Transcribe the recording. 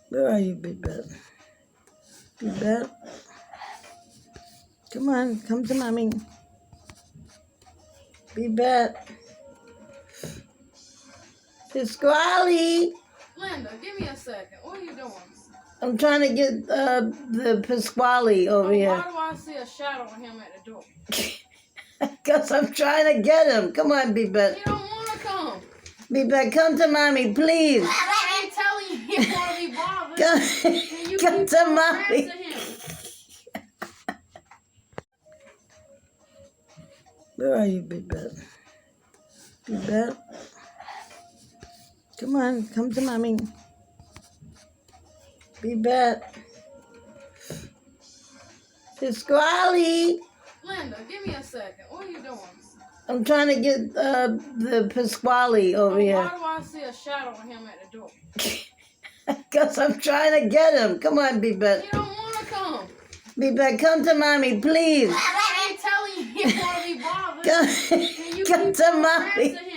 Where are you, Big Bet? Big Bet? Come on, come to mommy. Big Bet. Pasquale! Linda, give me a second. What are you doing? I'm trying to get the Pasquale over here. Why do I see a shadow of him at the door? Because I'm trying to get him. Come on, Big Bet. He don't want to come. Big Bet, come to mommy, please. I ain't telling you he want to be bothered. Come to mommy. To him. Where are you, Big Bet? Big Bet? Come on, come to mommy. Big Bet. Pasquale! Linda, give me a second. What are you doing? I'm trying to get the Pasquale over here. Why do I see a shadow of him at the door? Because I'm trying to get him. Come on, Big Bet. He don't want to come. Big Bet, come to mommy, please. I ain't telling you he want to be bothered. Come to mommy. To him.